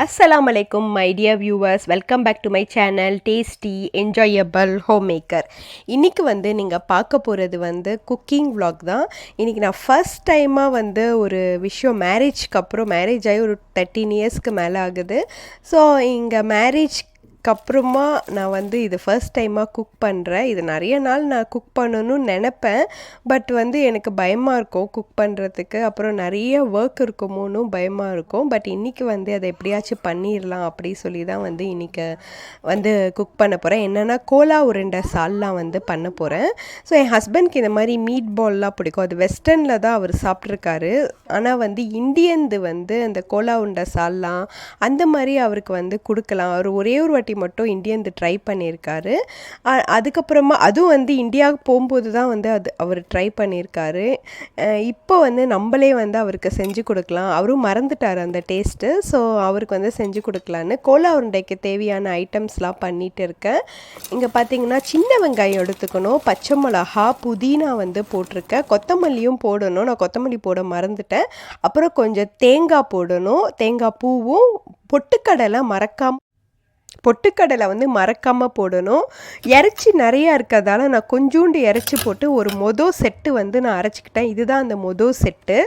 Assalamu alaikum my dear viewers, welcome back to my channel tasty enjoyable homemaker. இன்னைக்கு வந்து நீங்கள் பார்க்க போகிறது வந்து குக்கிங் vlog தான். இன்றைக்கி நான் ஃபர்ஸ்ட் டைமாக வந்து ஒரு விஷயம் மேரேஜ்க்கு அப்புறம் மேரேஜ் ஆகி ஒரு 13 இயர்ஸ்க்கு மேலே ஆகுது. ஸோ இங்கே மேரேஜ்க்கு அப்புறமா நான் வந்து இது ஃபர்ஸ்ட் டைமாக குக் பண்ணுறேன். இது நிறைய நாள் நான் குக் பண்ணணும்னு நினப்பேன். பட் வந்து எனக்கு பயமாக இருக்கும் குக் பண்ணுறதுக்கு. அப்புறம் நிறைய ஒர்க் இருக்குமோன்னு பயமாக இருக்கும். பட் இன்றைக்கி வந்து அதை எப்படியாச்சும் பண்ணிடலாம் அப்படி சொல்லி தான் வந்து இன்றைக்கி வந்து குக் பண்ண போகிறேன். என்னென்னா கோலா உருண்டை சால்லாம் வந்து பண்ண போகிறேன். ஸோ என் ஹஸ்பண்ட்க்கு இந்த மாதிரி மீட் பால்லாம் பிடிக்கும். அது வெஸ்டர்னில் தான் அவர் சாப்பிட்ருக்காரு. ஆனால் வந்து இந்தியன்து வந்து அந்த கோலா உருண்டை சால்லாம் அந்த மாதிரி அவருக்கு வந்து கொடுக்கலாம். அவர் ஒரே ஒரு வாட்டி மட்டும் இந்தியன்து ட்ரை பண்ணியிருக்காரு. அதுக்கப்புறமா அதுவும் வந்து இந்தியாவுக்கு போகும்போது தான் வந்து அவர் ட்ரை பண்ணியிருக்காரு. இப்போ வந்து நம்மளே வந்து அவருக்கு செஞ்சு கொடுக்கலாம். அவரும் மறந்துட்டார் அந்த டேஸ்ட்டு. ஸோ அவருக்கு வந்து செஞ்சு கொடுக்கலான்னு கோலா உருண்டைக்கு தேவையான ஐட்டம்ஸ்லாம் பண்ணிகிட்டு இருக்கேன். இங்கே பார்த்தீங்கன்னா சின்ன வெங்காயம் எடுத்துக்கணும், பச்சை மிளகா, புதினா வந்து போட்டிருக்கேன், கொத்தமல்லியும் போடணும். நான் கொத்தமல்லி போட மறந்துட்டேன். அப்புறம் கொஞ்சம் தேங்காய் போடணும், தேங்காய் பூவும், பொட்டுக்கடலை வந்து மறக்காமல் போடணும். இறைச்சி நிறையா இருக்கிறதால நான் கொஞ்சோண்டு இறைச்சி போட்டு ஒரு செட்டு வந்து நான் அரைச்சிக்கிட்டேன். இதுதான் அந்த செட்டு.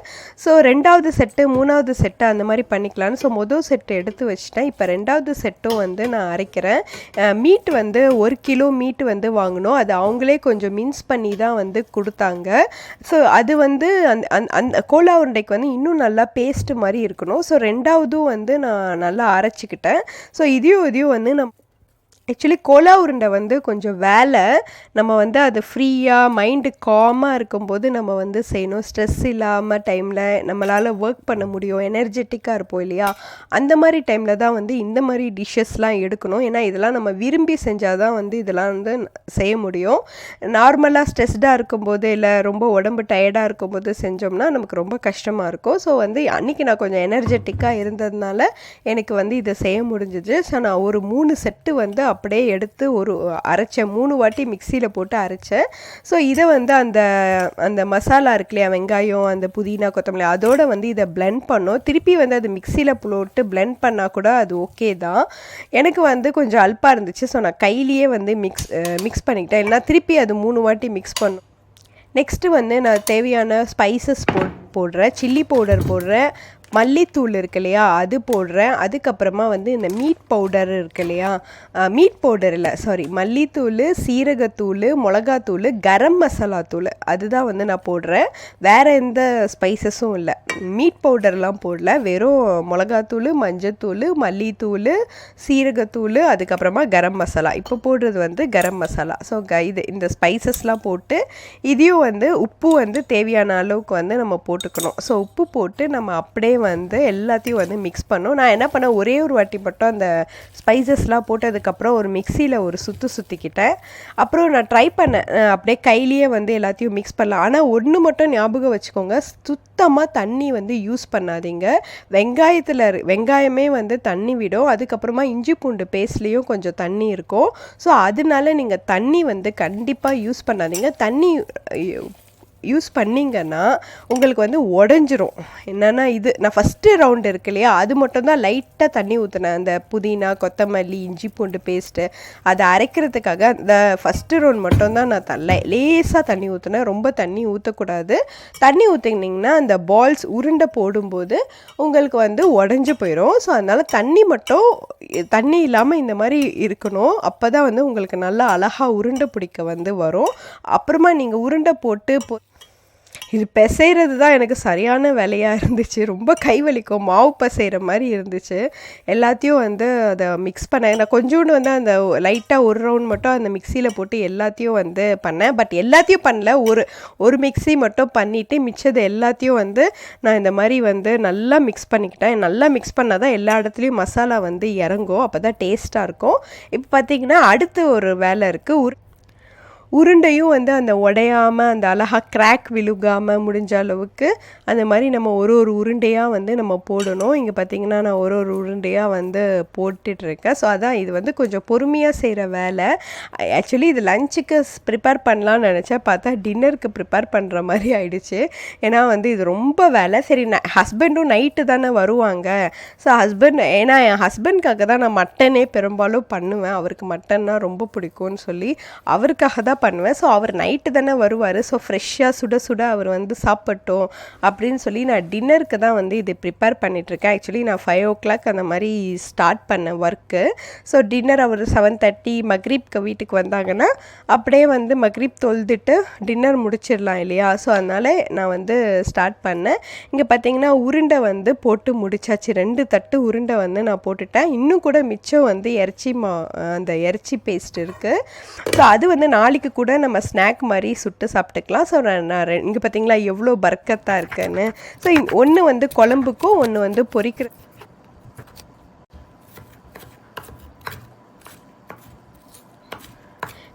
ஸோ 2வது செட்டு 3வது செட்டு அந்த மாதிரி பண்ணிக்கலான்னு செட்டு எடுத்து வச்சுட்டேன். இப்போ 2வது செட்டும் வந்து நான் அரைக்கிறேன். மீட் வந்து 1 கிலோ மீட் வந்து வாங்கினோம். அது அவங்களே கொஞ்சம் மின்ஸ் பண்ணி தான் வந்து கொடுத்தாங்க. ஸோ அது வந்து அந்த கோலா உருண்டைக்கு வந்து இன்னும் நல்லா பேஸ்ட்டு மாதிரி இருக்கணும். ஸோ 2வதும் வந்து நான் நல்லா அரைச்சிக்கிட்டேன். ஸோ இதையும் வந்து ஆக்சுவலி கோலா உருண்டை வந்து கொஞ்சம் வேலை. நம்ம வந்து அது ஃப்ரீயாக மைண்டு காமாக இருக்கும்போது நம்ம வந்து செய்யணும். ஸ்ட்ரெஸ் இல்லாமல் டைமில் நம்மளால் ஒர்க் பண்ண முடியும், எனர்ஜெட்டிக்காக இருப்போம் இல்லையா? அந்த மாதிரி டைமில் தான் வந்து இந்த மாதிரி டிஷ்ஷஸ்லாம் எடுக்கணும். ஏன்னா இதெல்லாம் நம்ம விரும்பி செஞ்சால் தான் வந்து இதெல்லாம் வந்து செய்ய முடியும். நார்மலாக ஸ்ட்ரெஸ்டாக இருக்கும்போது இல்லை ரொம்ப உடம்பு டயர்டாக இருக்கும்போது செஞ்சோம்னா நமக்கு ரொம்ப கஷ்டமாக இருக்கும். ஸோ வந்து அன்றைக்கி நான் கொஞ்சம் எனர்ஜெட்டிக்காக இருந்ததுனால எனக்கு வந்து இதை செய்ய முடிஞ்சிச்சு. ஸோ நான் ஒரு 3 செட்டு வந்து அப்படியே எடுத்து அரைச்சேன். 3 வாட்டி மிக்சியில் போட்டு அரைச்சேன். ஸோ இதை வந்து அந்த மசாலா இருக்கு இல்லையா, வெங்காயம், அந்த புதினா, கொத்தமல்லி, அதோடு வந்து இதை பிளெண்ட் பண்ணோம். திருப்பி வந்து அது மிக்சியில் போட்டு பிளெண்ட் பண்ணால் கூட அது ஓகே தான். எனக்கு வந்து கொஞ்சம் அல்பாக இருந்துச்சு. ஸோ நான் கையிலேயே வந்து மிக்ஸ் பண்ணிக்கிட்டேன். இல்லைனா திருப்பி அது 3 வாட்டி மிக்ஸ் பண்ணும். நெக்ஸ்ட்டு வந்து நான் தேவையான ஸ்பைசஸ் போடுறேன். சில்லி பவுடர் போடுறேன், மல்லித்தூள் இருக்கு இல்லையா அது போடுறேன். அதுக்கப்புறமா வந்து இந்த மீட் பவுடர் இருக்கு இல்லையா, மீட் பவுடர் இல்லை சாரி, மல்லித்தூள், சீரகத்தூள், மிளகாத்தூள், கரம் மசாலா தூள் அதுதான் வந்து நான் போடுறேன். வேறு எந்த ஸ்பைசஸும் இல்லை. மீட் பவுடர்லாம் போடல, வெறும் மிளகாத்தூள், மஞ்சத்தூள், மல்லித்தூள், சீரகத்தூள், அதுக்கப்புறமா கரம் மசாலா. இப்போ போடுறது வந்து கரம் மசாலா. ஸோ இந்த ஸ்பைசஸ்லாம் போட்டு இதையும் வந்து உப்பு வந்து தேவையான அளவுக்கு வந்து நம்ம போட்டுக்கணும். ஸோ உப்பு போட்டு நம்ம அப்படியே வந்து எல்லாத்தையும் வந்து மிக்ஸ் பண்ணோம். நான் என்ன பண்ணேன், ஒரே ஒரு வாட்டி மட்டும் அந்த ஸ்பைசஸ்லாம் போட்டதுக்கப்புறம் ஒரு மிக்சியில் ஒரு சுற்றிக்கிட்டேன். அப்புறம் நான் ட்ரை பண்ணேன், அப்படியே கையிலேயே வந்து எல்லாத்தையும் மிக்ஸ் பண்ணலாம். ஆனால் ஒன்று மட்டும் ஞாபகம் வச்சுக்கோங்க, சுத்தமாக தண்ணி வந்து யூஸ் பண்ணாதீங்க. வெங்காயமே வந்து தண்ணி விடும். அதுக்கப்புறமா இஞ்சி பூண்டு பேஸ்ட்லேயும் கொஞ்சம் தண்ணி இருக்கும். ஸோ அதனால நீங்கள் தண்ணி வந்து கண்டிப்பாக யூஸ் பண்ணாதீங்க. தண்ணி யூஸ் பண்ணிங்கன்னா உங்களுக்கு வந்து உடஞ்சிரும். என்னென்னா இது நான் ஃபஸ்ட்டு ரவுண்டு இருக்கு இல்லையா, அது மட்டும் தான் லைட்டாக தண்ணி ஊற்றினேன். அந்த புதினா, கொத்தமல்லி, இஞ்சி பூண்டு பேஸ்ட்டு அதை அரைக்கிறதுக்காக அந்த ஃபஸ்ட்டு ரவுண்ட் மட்டும்தான் நான் லேசாக தண்ணி ஊற்றினேன். ரொம்ப தண்ணி ஊற்றக்கூடாது. தண்ணி ஊற்றினீங்கன்னா அந்த பால்ஸ் உருண்டை போடும்போது உங்களுக்கு வந்து உடஞ்சி போயிடும். ஸோ அதனால் தண்ணி இல்லாமல் இந்த மாதிரி இருக்கணும். அப்போ தான் வந்து உங்களுக்கு நல்லா அழகாக உருண்டை பிடிக்க வந்து வரும். அப்புறமா நீங்கள் உருண்டை போட்டு இது பிசைகிறது தான் எனக்கு சரியான வேலையாக இருந்துச்சு. ரொம்ப கை வலிக்கும், மாவு பிசைகிற மாதிரி இருந்துச்சு. எல்லாத்தையும் வந்து அதை மிக்ஸ் பண்ணேன். நான் கொஞ்சோண்டு வந்து அந்த லைட்டாக ஒரு ரவுண்ட் மட்டும் அந்த மிக்சியில் போட்டு எல்லாத்தையும் வந்து பண்ணேன். பட் எல்லாத்தையும் பண்ணல, ஒரு மிக்ஸி மட்டும் பண்ணிவிட்டு மிச்சது எல்லாத்தையும் வந்து நான் இந்த மாதிரி வந்து நல்லா மிக்ஸ் பண்ணிக்கிட்டேன். நல்லா மிக்ஸ் பண்ணால் தான் எல்லா இடத்துலையும் மசாலா வந்து இறங்கும். அப்போ தான் டேஸ்ட்டாக இருக்கும். இப்போ பார்த்திங்கன்னா அடுத்து ஒரு வேலை இருக்குது. உருண்டையும் வந்து அந்த உடையாமல் அந்த அழகாக கிராக் விழுகாமல் முடிஞ்ச அளவுக்கு அந்த மாதிரி நம்ம ஒரு உருண்டையாக வந்து நம்ம போடணும். இங்கே பார்த்திங்கன்னா நான் ஒரு உருண்டையாக வந்து போட்டுட்ருக்கேன். ஸோ அதான் இது வந்து கொஞ்சம் பொறுமையாக செய்கிற வேலை. ஆக்சுவலி இது லஞ்சுக்கு ப்ரிப்பேர் பண்ணலான்னு நினச்சேன், பார்த்தா டின்னருக்கு ப்ரிப்பேர் பண்ணுற மாதிரி ஆயிடுச்சு. ஏன்னா வந்து இது ரொம்ப வேலை. சரி, ஹஸ்பண்டும் நைட்டு தானே வருவாங்க. ஸோ ஏன்னா என் ஹஸ்பண்ட்காக தான் நான் மட்டனே பெரும்பாலும் பண்ணுவேன். அவருக்கு மட்டன்னா ரொம்ப பிடிக்கும்னு சொல்லி அவருக்காக தான் பண்ணுவேன். ஸோ அவர் நைட்டு தானே வருவார். ஸோ ஃப்ரெஷ்ஷாக சுட சுட அவர் வந்து சாப்பிட்டோம் அப்படின்னு சொல்லி நான் டின்னருக்கு தான் வந்து இது ப்ரிப்பேர் பண்ணிகிட்ருக்கேன். ஆக்சுவலி நான் 5 o'clock அந்த மாதிரி ஸ்டார்ட் பண்ணேன் ஒர்க்கு. ஸோ டின்னர் அவர் 7:30 மக்ரீப்க்கு வீட்டுக்கு வந்தாங்கன்னா அப்படியே வந்து மக்ரீப் தொழுதுட்டு டின்னர் முடிச்சிடலாம் இல்லையா? ஸோ அதனால் நான் வந்து ஸ்டார்ட் பண்ணேன். இங்கே பார்த்தீங்கன்னா உருண்டை வந்து போட்டு முடிச்சாச்சு. 2 தட்டு உருண்டை வந்து நான் போட்டுட்டேன். இன்னும் கூட மிச்சம் வந்து அந்த இறைச்சி பேஸ்ட் இருக்குது. ஸோ அது வந்து நாளைக்கு கூட நம்ம ஸ்நாக் மாதிரி சுட்டு சாப்பிட்டுக்கலாம். ஸோ நான் இங்கே பார்த்தீங்களா எவ்வளோ பர்க்கத்தாக இருக்குன்னு. ஸோ ஒன்று வந்து குழம்புக்கும் ஒன்று வந்து பொரிக்கிற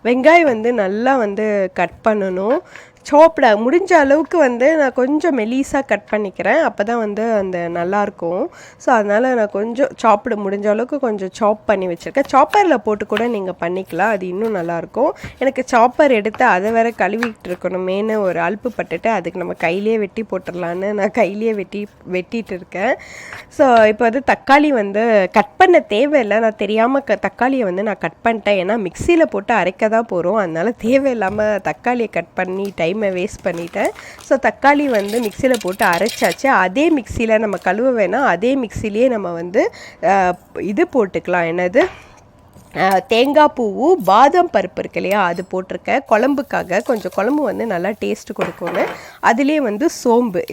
வெங்காயம் வந்து நல்லா வந்து கட் பண்ணணும். சாப்பிட முடிஞ்ச அளவுக்கு வந்து நான் கொஞ்சம் மெலிசாக கட் பண்ணிக்கிறேன். அப்போ தான் வந்து அந்த நல்லாயிருக்கும். ஸோ அதனால் நான் கொஞ்சம் சாப்பிட முடிஞ்ச அளவுக்கு கொஞ்சம் சாப் பண்ணி வச்சுருக்கேன். சாப்பரில் போட்டு கூட நீங்கள் பண்ணிக்கலாம், அது இன்னும் நல்லாயிருக்கும். எனக்கு சாப்பர் எடுத்து அதை வேற கழுவிட்டு இருக்கணுமேனு ஒரு அலுப்பு பட்டுட்டு அதுக்கு நம்ம கையிலேயே வெட்டி போட்டுடலான்னு நான் கையிலேயே வெட்டிட்டு இருக்கேன். ஸோ இப்போ வந்து தக்காளி வந்து கட் பண்ண தேவையில்லை. நான் தெரியாமல் தக்காளியை வந்து நான் கட் பண்ணிட்டேன். ஏன்னா மிக்சியில் போட்டு அரைக்க தான் போகிறோம். அதனால் தேவையில்லாமல் தக்காளியை கட் பண்ணி வேஸ்ட் பண்ணிட்டேன். ஸோ தக்காளி வந்து மிக்சியில் போட்டு அரைச்சாச்சு. அதே மிக்சியில் நம்ம கழுவ வேணாம், அதே மிக்சிலேயே நம்ம வந்து இது போட்டுக்கலாம், என்னது தேங்காய் பூவு பாதாம் பருப்பு இருக்கு இல்லையா, அது போட்டிருக்கேன் குழம்புக்காக. கொஞ்சம் குழம்பு வந்து நல்லா டேஸ்ட்டு கொடுக்கும்னு. அதுலேயே வந்து சோம்பு.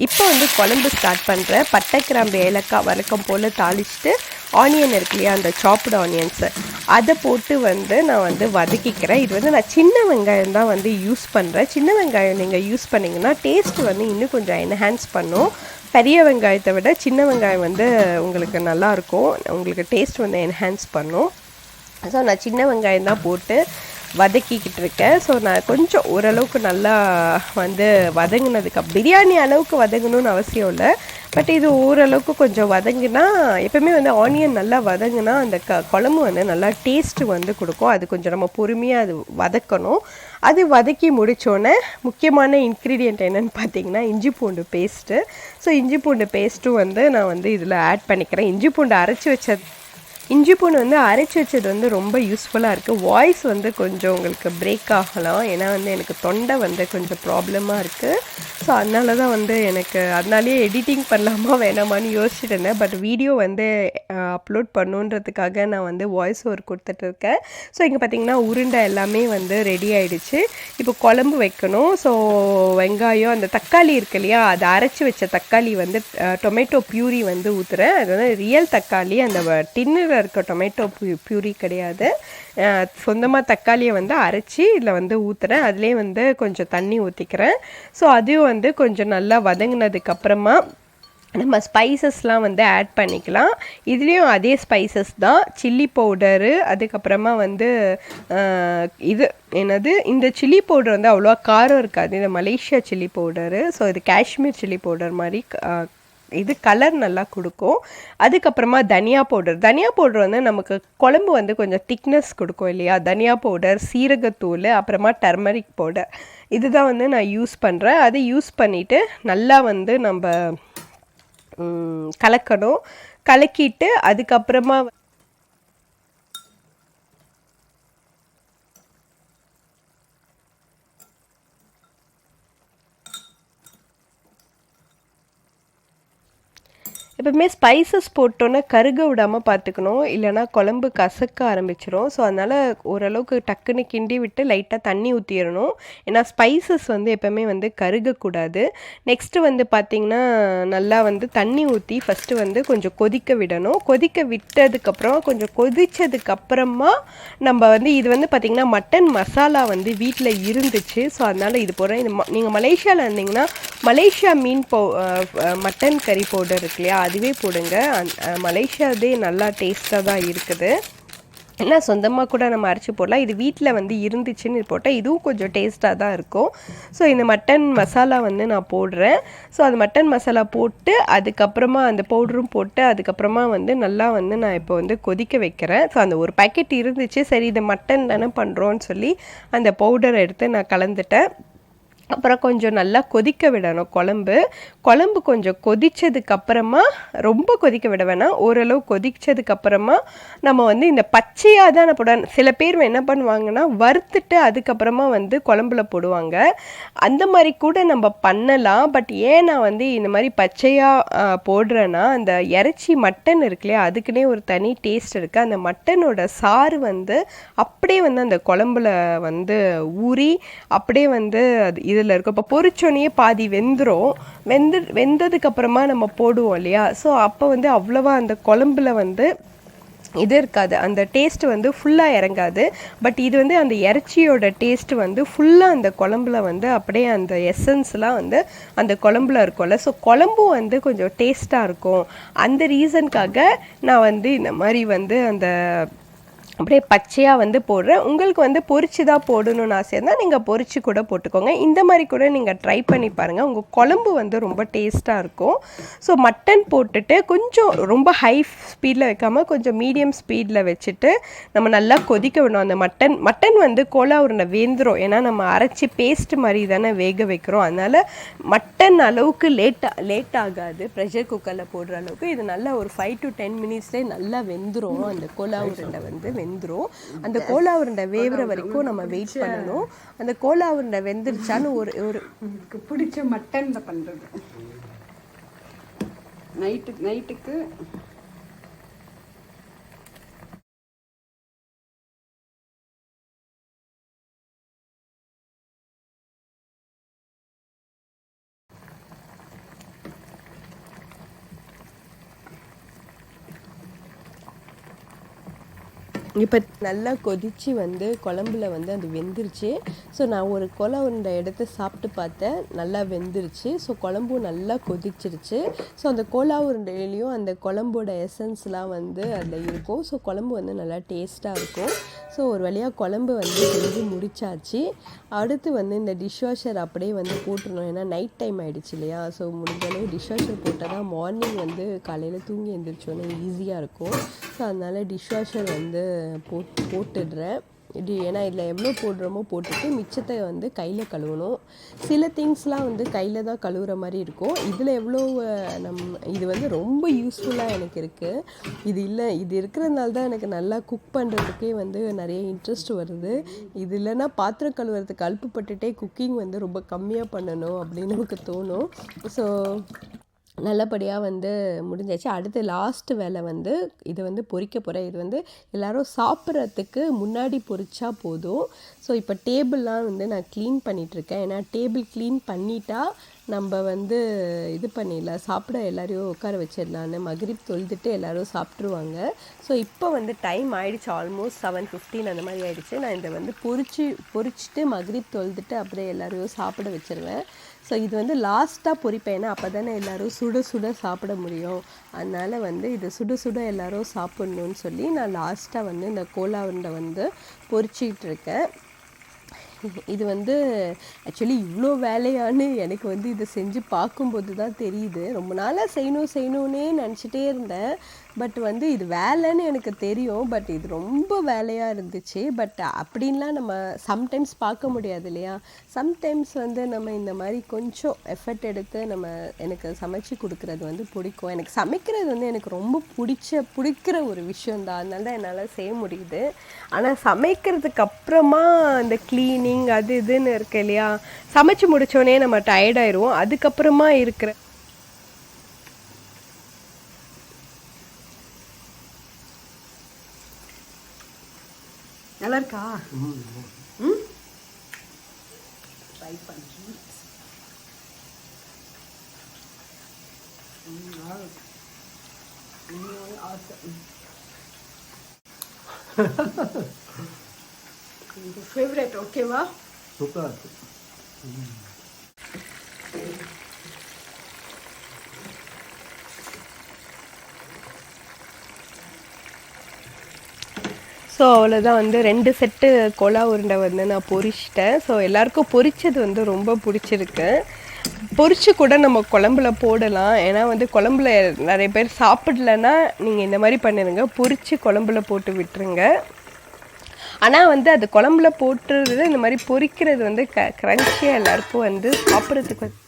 இப்போ வந்து குழம்பு ஸ்டார்ட் பண்ணுறேன். பட்டை கிராம்பு ஏலக்காய் வழக்கம் போல் தாளிச்சுட்டு ஆனியன் இருக்கு இல்லையா, அந்த சாப்டு ஆனியன்ஸு அதை போட்டு வந்து நான் வந்து வதக்கிக்கிறேன். இது வந்து நான் சின்ன வெங்காயம் தான் வந்து யூஸ் பண்ணுறேன். சின்ன வெங்காயம் நீங்கள் யூஸ் பண்ணிங்கன்னா டேஸ்ட் வந்து இன்னும் கொஞ்சம் என்ஹான்ஸ் பண்ணும். பெரிய வெங்காயத்தை விட சின்ன வெங்காயம் வந்து உங்களுக்கு நல்லாயிருக்கும், உங்களுக்கு டேஸ்ட் வந்து என்ஹான்ஸ் பண்ணும். ஸோ நான் சின்ன வெங்காயம் தான் போட்டு வதக்கிக்கிட்டு இருக்கேன். ஸோ நான் கொஞ்சம் ஓரளவுக்கு நல்லா வந்து பிரியாணி அளவுக்கு வதங்கணும்னு அவசியம் இல்லை. பட் இது ஓரளவுக்கு கொஞ்சம் வதங்கினா, எப்போவுமே வந்து ஆனியன் நல்லா வதங்கினா அந்த குழம்பு வந்து நல்லா டேஸ்ட்டு வந்து கொடுக்கும். அது கொஞ்சம் நம்ம பொறுமையாக அது வதக்கணும். அது வதக்கி முடித்தோடனே முக்கியமான இன்க்ரீடியண்ட் என்னென்னு பார்த்தீங்கன்னா இஞ்சி பூண்டு பேஸ்ட்டு. ஸோ இஞ்சி பூண்டு பேஸ்ட்டும் வந்து நான் வந்து இதில் ஆட் பண்ணிக்கிறேன். இஞ்சி பூண்டு வந்து அரைச்சி வச்சது வந்து ரொம்ப யூஸ்ஃபுல்லாக இருக்குது. வாய்ஸ் வந்து கொஞ்சம் உங்களுக்கு பிரேக் ஆகலாம், ஏன்னா வந்து எனக்கு தொண்டை வந்து கொஞ்சம் ப்ராப்ளமாக இருக்குது. ஸோ அதனால தான் வந்து அதனாலேயே எடிட்டிங் பண்ணலாமா வேணாமான்னு யோசிச்சுட்டு இருந்தேன். பட் வீடியோ வந்து அப்லோட் பண்ணுன்றதுக்காக நான் வந்து வாய்ஸ் ஓவர் கொடுத்துட்ருக்கேன். ஸோ இங்கே பார்த்திங்கன்னா உருண்டை எல்லாமே வந்து ரெடி ஆகிடுச்சு. இப்போ குழம்பு வைக்கணும். ஸோ வெங்காயம், அந்த தக்காளி இருக்கு இல்லையா, அதை அரைச்சி வச்ச தக்காளி வந்து டொமேட்டோ பியூரி வந்து ஊற்றுறேன். அது வந்து ரியல் தக்காளி, அந்த டின்னில் இருக்க டொமேட்டோ பியூரி கிடையாது. சொந்தமாக தக்காளியை வந்து அரைச்சி இதில் வந்து ஊற்றுறேன். அதுலேயே வந்து கொஞ்சம் தண்ணி ஊற்றிக்கிறேன். ஸோ அதையும் வந்து கொஞ்சம் நல்லா வதங்கினதுக்கப்புறமா நம்ம ஸ்பைசஸ்லாம் வந்து ஆட் பண்ணிக்கலாம். இதுலேயும் அதே ஸ்பைசஸ் தான், சில்லி பவுடரு, அதுக்கப்புறமா வந்து இந்த சில்லி பவுடர் வந்து அவ்வளோவா காரம் இருக்காது, இந்த மலேசியா சில்லி பவுடரு. ஸோ இது காஷ்மீர் சில்லி பவுடர் மாதிரி இது கலர் நல்லா கொடுக்கும். அதுக்கப்புறமா தனியா பவுடர் வந்து நமக்கு குழம்பு வந்து கொஞ்சம் திக்னஸ் கொடுக்கும் இல்லையா. தனியா பவுடர், சீரகத்தூள், அப்புறமா டர்மரிக் பவுடர், இதுதான் வந்து நான் யூஸ் பண்ணுறேன். அதை யூஸ் பண்ணிவிட்டு நல்லா வந்து நம்ம கலக்கணும். கலக்கிட்டு அதுக்கப்புறமா எப்பவுமே ஸ்பைசஸ் போட்டோன்னே கருக விடாமல் பார்த்துக்கணும், இல்லைனா குழம்பு கசக்க ஆரம்பிச்சிடும். ஸோ அதனால் ஓரளவுக்கு டக்குன்னு கிண்டி விட்டு லைட்டாக தண்ணி ஊற்றிடணும். ஏன்னா ஸ்பைசஸ் வந்து எப்போவுமே வந்து கருகக்கூடாது. நெக்ஸ்ட்டு வந்து பார்த்திங்கன்னா நல்லா வந்து தண்ணி ஊற்றி ஃபஸ்ட்டு வந்து கொஞ்சம் கொதிக்க விடணும். கொதிக்க விட்டதுக்கப்புறம் கொஞ்சம் கொதித்ததுக்கப்புறமா நம்ம வந்து இது வந்து பார்த்திங்கன்னா மட்டன் மசாலா வந்து வீட்டில் இருந்துச்சு. ஸோ அதனால் இது போடுறேன். நீங்கள் மலேசியாவில் இருந்தீங்கன்னா மலேசியா மட்டன் கறி பவுடர் இருக்கு இல்லையா, அதுவே போடுங்க. மலேசியாவே நல்லா டேஸ்ட்டாக தான் இருக்குது. ஏன்னா சொந்தமாக கூட நம்ம அரைச்சி போடலாம். இது வீட்டில் வந்து இருந்துச்சுன்னு போட்டால் இதுவும் கொஞ்சம் டேஸ்ட்டாக தான் இருக்கும். ஸோ இந்த மட்டன் மசாலா வந்து நான் போடுறேன். ஸோ அது மட்டன் மசாலா போட்டு அதுக்கப்புறமா அந்த பவுடரும் போட்டு அதுக்கப்புறமா வந்து நல்லா வந்து நான் இப்போ வந்து கொதிக்க வைக்கிறேன். ஸோ அந்த ஒரு பேக்கெட் இருந்துச்சு, சரி இது மட்டன் தானே பண்ணுறோன்னு சொல்லி அந்த பவுடரை எடுத்து நான் கலந்துட்டேன். அப்புறம் கொஞ்சம் நல்லா கொதிக்க விடணும் குழம்பு கொஞ்சம் கொதித்ததுக்கப்புறமா, ரொம்ப கொதிக்க விட வேணாம், ஓரளவு கொதித்ததுக்கப்புறமா நம்ம வந்து இந்த பச்சையாக தான் போட. சில பேர் என்ன பண்ணுவாங்கன்னா வறுத்துட்டு அதுக்கப்புறமா வந்து குழம்புல போடுவாங்க. அந்த மாதிரி கூட நம்ம பண்ணலாம். பட் ஏன் நான் வந்து இந்த மாதிரி பச்சையாக போடுறேன்னா, அந்த இறைச்சி மட்டன் இருக்கு இல்லையா, அதுக்குன்னே ஒரு தனி டேஸ்ட் இருக்குது. அந்த மட்டனோட சாறு வந்து அப்படியே வந்து அந்த குழம்புல வந்து ஊறி அப்படியே வந்து அது இதில் இருக்கும். இப்போ பொரிச்சோனையே பாதி வெந்துடும். வெந்ததுக்கப்புறமா நம்ம போடுவோம் இல்லையா, ஸோ அப்போ வந்து அவ்வளோவா அந்த குழம்புல வந்து இது இருக்காது, அந்த டேஸ்ட்டு வந்து ஃபுல்லாக இறங்காது. பட் இது வந்து அந்த இறைச்சியோட டேஸ்ட்டு வந்து ஃபுல்லாக அந்த குழம்புல வந்து அப்படியே அந்த எசன்ஸ்லாம் வந்து அந்த குழம்புல இருக்கும்ல, ஸோ குழம்பும் வந்து கொஞ்சம் டேஸ்ட்டாக இருக்கும். அந்த ரீசனுக்காக நான் வந்து இந்த மாதிரி வந்து அந்த அப்படியே பச்சையாக வந்து போடுறேன். உங்களுக்கு வந்து பொரிச்சு தான் போடணும்னு ஆசை இருந்தால் நீங்கள் பொரிச்சு கூட போட்டுக்கோங்க. இந்த மாதிரி கூட நீங்கள் ட்ரை பண்ணி பாருங்கள், உங்கள் குழம்பு வந்து ரொம்ப டேஸ்ட்டாக இருக்கும். ஸோ மட்டன் போட்டுட்டு கொஞ்சம் ரொம்ப ஹை ஸ்பீடில் வைக்காமல் கொஞ்சம் மீடியம் ஸ்பீடில் வச்சுட்டு நம்ம நல்லா கொதிக்க விடணும். அந்த மட்டன் வந்து கோலா உருண்டை வேந்துடும், ஏன்னா நம்ம அரைச்சி பேஸ்ட் மாதிரி தானே வேக வைக்கிறோம். அதனால் மட்டன் அளவுக்கு லேட் ஆகாது, ப்ரெஷர் குக்கரில் போடுற அளவுக்கு. இது நல்லா ஒரு 5 to 10 மினிட்ஸ்லேயே நல்லா வெந்துடும். அந்த கோலா உருண்டை வந்து வெந்துடும். அந்த கோலா உருண்டை வேவுற வரைக்கும் நம்ம வெயிட் பண்ணணும். அந்த கோலா உருண்டை வெந்துருச்சான்னு ஒரு பிடிச்ச மட்டன் பண்றது நைட்டுக்கு இப்போ நல்லா கொதித்து வந்து குழம்புல வந்து அது வெந்துருச்சு. ஸோ நான் ஒரு கோலா உருண்டை எடுத்து சாப்பிட்டு பார்த்தேன், நல்லா வெந்துருச்சு. ஸோ குழம்பும் நல்லா கொதிச்சிருச்சு. ஸோ அந்த கோலா உருண்டையிலையும் அந்த குழம்போட எசன்ஸ்லாம் வந்து அதில் இருக்கும். ஸோ குழம்பு வந்து நல்லா டேஸ்ட்டாக இருக்கும். ஸோ ஒரு வழியாக குழம்பு வந்து செஞ்சு முடிச்சாச்சு. அடுத்து வந்து இந்த டிஷ்வாஷர் அப்படியே வந்து போட்டுருணும், ஏன்னா நைட் டைம் ஆகிடுச்சு இல்லையா. ஸோ முடிஞ்சளவு டிஷ்வாஷர் போட்டால் தான் மார்னிங் வந்து காலையில் தூங்கி எழுந்திரிச்சோன்னே ஈஸியாக இருக்கும். ஸோ அதனால் டிஷ்வாஷர் வந்து போட்டுடுறேன். ஏன்னா இதில் எவ்வளோ போடுறோமோ போட்டுட்டு மிச்சத்தை வந்து கையில் கழுவணும். சில திங்ஸ்லாம் வந்து கையில் தான் கழுவுற மாதிரி இருக்கும். இதில் எவ்வளோ இது வந்து ரொம்ப யூஸ்ஃபுல்லாக எனக்கு இருக்குது. இது இருக்கிறதுனால தான் எனக்கு நல்லா குக் பண்ணுறதுக்கே வந்து நிறைய இன்ட்ரெஸ்ட் வருது. இது இல்லைன்னா பாத்திரம் கழுவுறதுக்கு அலுப்புப்பட்டுட்டே குக்கிங் வந்து ரொம்ப கம்மியாக பண்ணணும் அப்படின்னு எனக்கு தோணும். ஸோ நல்லபடியாக வந்து முடிஞ்சாச்சு. அடுத்து லாஸ்ட்டு வேலை வந்து இதை வந்து பொரிக்க போகிறேன். இது வந்து எல்லோரும் சாப்பிட்றதுக்கு முன்னாடி பொரிச்சா போதும். ஸோ இப்போ டேபிள்லாம் வந்து நான் க்ளீன் பண்ணிகிட்ருக்கேன். ஏன்னா டேபிள் க்ளீன் பண்ணிட்டா நம்ம வந்து இது பண்ணிடலாம், சாப்பிட எல்லோரையும் உட்கார வச்சிடலான்னு. மக்ரிப் தொழுதுட்டு எல்லோரும் சாப்பிட்ருவாங்க. ஸோ இப்போ வந்து டைம் ஆகிடுச்சு, ஆல்மோஸ்ட் 7:15 அந்த மாதிரி ஆகிடுச்சு. நான் இதை வந்து பொரிச்சிட்டு மக்ரிப் தொழுதுட்டு அப்படியே எல்லோரையும் சாப்பிட வச்சிருவேன். ஸோ இது வந்து லாஸ்ட்டாக பொரிப்பேன், ஏன்னா அப்போ தானே எல்லோரும் சுட சாப்பிட முடியும். அதனால் வந்து இது சுட எல்லோரும் சாப்பிட்ணுன்னு சொல்லி நான் லாஸ்ட்டாக வந்து இந்த கோலா உருண்டை வந்து பொரிச்சிக்கிட்டு இருக்கேன். இது வந்து ஆக்சுவலி இவ்வளோ வேலையான்னு எனக்கு வந்து இதை செஞ்சு பார்க்கும்போது தான் தெரியுது. ரொம்ப நாளாக செய்யணுன்னே நினச்சிட்டே இருந்தேன். பட் வந்து இது வேலைன்னு எனக்கு தெரியும், பட் இது ரொம்ப வேலையாக இருந்துச்சு. பட் அப்படின்லாம் நம்ம சம்டைம்ஸ் பார்க்க முடியாது இல்லையா. சம்டைம்ஸ் வந்து நம்ம இந்த மாதிரி கொஞ்சம் எஃபர்ட் எடுத்து எனக்கு சமைச்சு கொடுக்குறது வந்து பிடிக்கும். எனக்கு சமைக்கிறது வந்து எனக்கு ரொம்ப பிடிக்கிற ஒரு விஷயந்தான், அதனால தான் என்னால் செய்ய முடியுது. ஆனால் சமைக்கிறதுக்கு அப்புறமா அந்த க்ளீனிங் அது இதுன்னு இருக்கு இல்லையா, சமைச்சு முடித்தோடனே நம்ம டயர்டாயிடுவோம். அதுக்கப்புறமா இருக்கிற நல்லா இருக்கா? ட்ரை பண்ணுறேன். ஃபேவரட் ஓகேவா? சூப்பராக இருக்கு. ஸோ ஸோ அவ்வளோதான் வந்து 2 செட்டு கோலா உருண்டை வந்து நான் பொரிச்சிட்டேன். ஸோ எல்லாருக்கும் பொரிச்சது வந்து ரொம்ப பிடிச்சிருக்கு. பொரிச்சு கூட நம்ம குழம்புல போடலாம். ஏன்னா வந்து குழம்புல நிறைய பேர் சாப்பிடலன்னா நீங்கள் இந்த மாதிரி பண்ணிடுங்க, பொரிச்சு குழம்புல போட்டு விட்டுருங்க. ஆனால் வந்து அது குழம்புல போட்டுறது இந்த மாதிரி பொரிக்கிறது வந்து க்ரன்ச்சியாக எல்லாருக்கும் வந்து சாப்பிட்றதுக்கு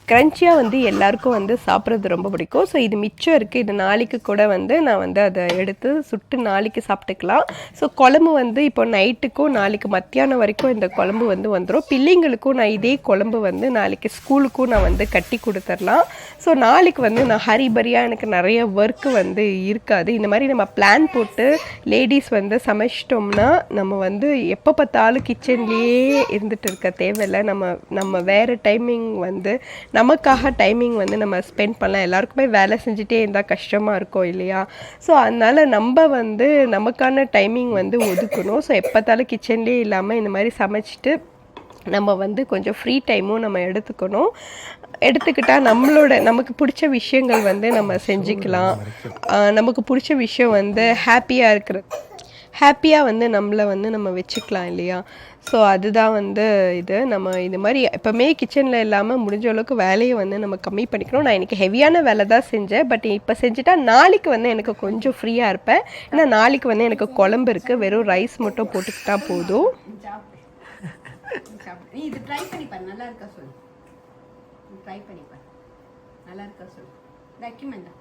க்ரன்ச்சியாக வந்து எல்லாருக்கும் வந்து சாப்பிட்றது ரொம்ப பிடிக்கும். ஸோ இது மிச்சம் இருக்குது, இது நாளைக்கு கூட வந்து நான் வந்து அதை எடுத்து சுட்டு நாளைக்கு சாப்பிட்டுக்கலாம். ஸோ குழம்பு வந்து இப்போ நைட்டுக்கும் நாளைக்கு மத்தியானம் வரைக்கும் இந்த குழம்பு வந்து வந்துடும். பிள்ளைங்களுக்கும் நான் இதே குழம்பு வந்து நாளைக்கு ஸ்கூலுக்கும் நான் வந்து கட்டி கொடுத்துடலாம். ஸோ நாளைக்கு வந்து நான் ஹரிபரியாக எனக்கு நிறைய ஒர்க்கு வந்து இருக்காது. இந்த மாதிரி நம்ம பிளான் போட்டு லேடிஸ் வந்து சமைச்சிட்டோம்னா நம்ம வந்து எப்போ பார்த்தாலும் கிச்சன்லேயே இருந்துட்டு இருக்க தேவையில்லை. நம்ம வேறு டைமிங் வந்து நமக்காக டைமிங் வந்து நம்ம ஸ்பெண்ட் பண்ணலாம். எல்லாருக்குமே வேலை செஞ்சுட்டே இருந்தால் கஷ்டமாக இருக்கும் இல்லையா? ஸோ அதனால் நம்ம வந்து நமக்கான டைமிங் வந்து ஒதுக்கணும். ஸோ எப்போத்தாலும் கிச்சன்லேயே இல்லாமல் இந்த மாதிரி சமைச்சிட்டு நம்ம வந்து கொஞ்சம் ஃப்ரீ டைமும் நம்ம எடுத்துக்கணும். எடுத்துக்கிட்டால் நமக்கு பிடிச்ச விஷயங்கள் வந்து நம்ம செஞ்சுக்கலாம். நமக்கு பிடிச்ச விஷயம் வந்து ஹாப்பியாக வந்து நம்மளை வந்து நம்ம வச்சுக்கலாம் இல்லையா? ஸோ அதுதான் வந்து நம்ம இது மாதிரி எப்போவுமே கிச்சனில் இல்லாமல் முடிஞ்ச அளவுக்கு வேலையை வந்து நம்ம கம்மி பண்ணிக்கணும். நான் இன்றைக்கி ஹெவியான வேலை தான் செஞ்சேன். பட் இப்போ செஞ்சுட்டா நாளைக்கு வந்து எனக்கு கொஞ்சம் ஃப்ரீயாக இருப்பேன். ஏன்னா நாளைக்கு வந்து எனக்கு குழம்பு இருக்குது, வெறும் ரைஸ் மட்டும் போட்டுக்கிட்டா போதும். நீ இது ட்ரை பண்ணி பாரு, நல்லா இருக்கா சொல்லு. ட்ரை பண்ணி பாரு, நல்லா இருக்கா சொல்லு. டாக்குமெண்டா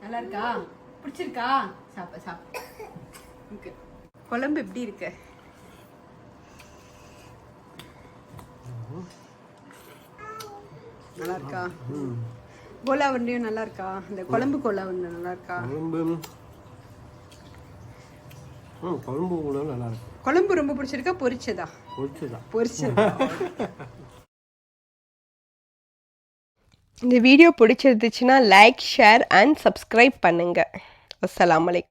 நல்லா இருக்கா, பிடிச்சிருக்கா? சாப்பிடு. குழம்பு எப்படி இருக்கு? நல்லா இருக்கா? கோலா உருண்டையும் நல்லா இருக்கா? இந்த குழம்பு கோலா உருண்டை நல்லா இருக்கா? குழம்பு கூட நல்லா இருக்கு. குழம்பு ரொம்ப பிடிச்சிருக்கா? பொரிச்சதா? பொரிச்சதா. இந்த வீடியோ பிடிச்சிருந்துச்சுன்னா லைக், ஷேர் அண்ட் சப்ஸ்கிரைப் பண்ணுங்கள். அஸ்ஸலாமு அலைக்கும்.